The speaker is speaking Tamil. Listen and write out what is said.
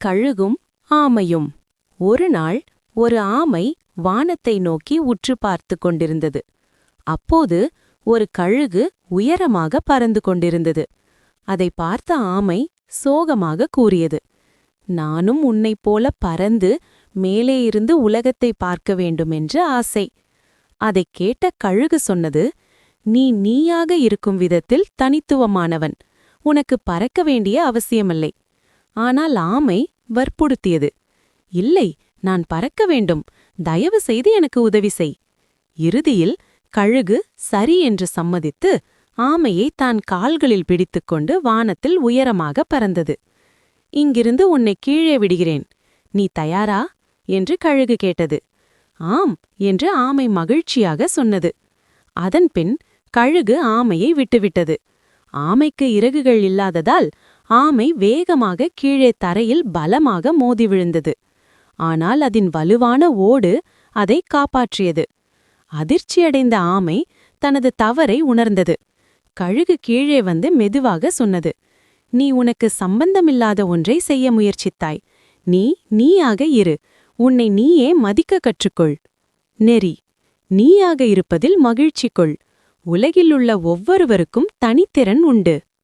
கழுகும் ஆமையும். ஒரு நாள் ஒரு ஆமை வானத்தை நோக்கி உற்று பார்த்து கொண்டிருந்தது. அப்போது ஒரு கழுகு உயரமாக பறந்து கொண்டிருந்தது. அதை பார்த்த ஆமை சோகமாக கூறியது, நானும் உன்னைப் போல பறந்து மேலே இருந்து உலகத்தை பார்க்க வேண்டுமென்று ஆசை. அதைக் கேட்ட கழுகு சொன்னது, நீ நீயாக இருக்கும் விதத்தில் தனித்துவமானவன், உனக்கு பறக்க வேண்டிய அவசியமில்லை. ஆனால் ஆமை வற்புறுத்தியது, இல்லை, நான் பறக்க வேண்டும், தயவு செய்து எனக்கு உதவி செய். இறுதியில் கழுகு சரி என்று சம்மதித்து ஆமையை தான் கால்களில் பிடித்துக்கொண்டு வானத்தில் உயரமாக பறந்தது. இங்கிருந்து உன்னை கீழே விடுகிறேன், நீ தயாரா என்று கழுகு கேட்டது. ஆம் என்று ஆமை மகிழ்ச்சியாக சொன்னது. அதன்பின் கழுகு ஆமையை விட்டுவிட்டது. ஆமைக்கு இறகுகள் இல்லாததால் ஆமை வேகமாக கீழே தரையில் பலமாக மோதி விழுந்தது. ஆனால் அதன் வலுவான ஓடு அதை காப்பாற்றியது. அதிர்ச்சியடைந்த ஆமை தனது தவறை உணர்ந்தது. கழுகு கீழே வந்து மெதுவாக சொன்னது, நீ உனக்கு சம்பந்தமில்லாத ஒன்றை செய்ய முயற்சித்தாய். நீயாக இரு, உன்னை நீயே மதிக்க கற்றுக்கொள். நெறி, நீயாக இருப்பதில் மகிழ்ச்சி கொள். உலகிலுள்ள ஒவ்வொருவருக்கும் தனித்திறன் உண்டு.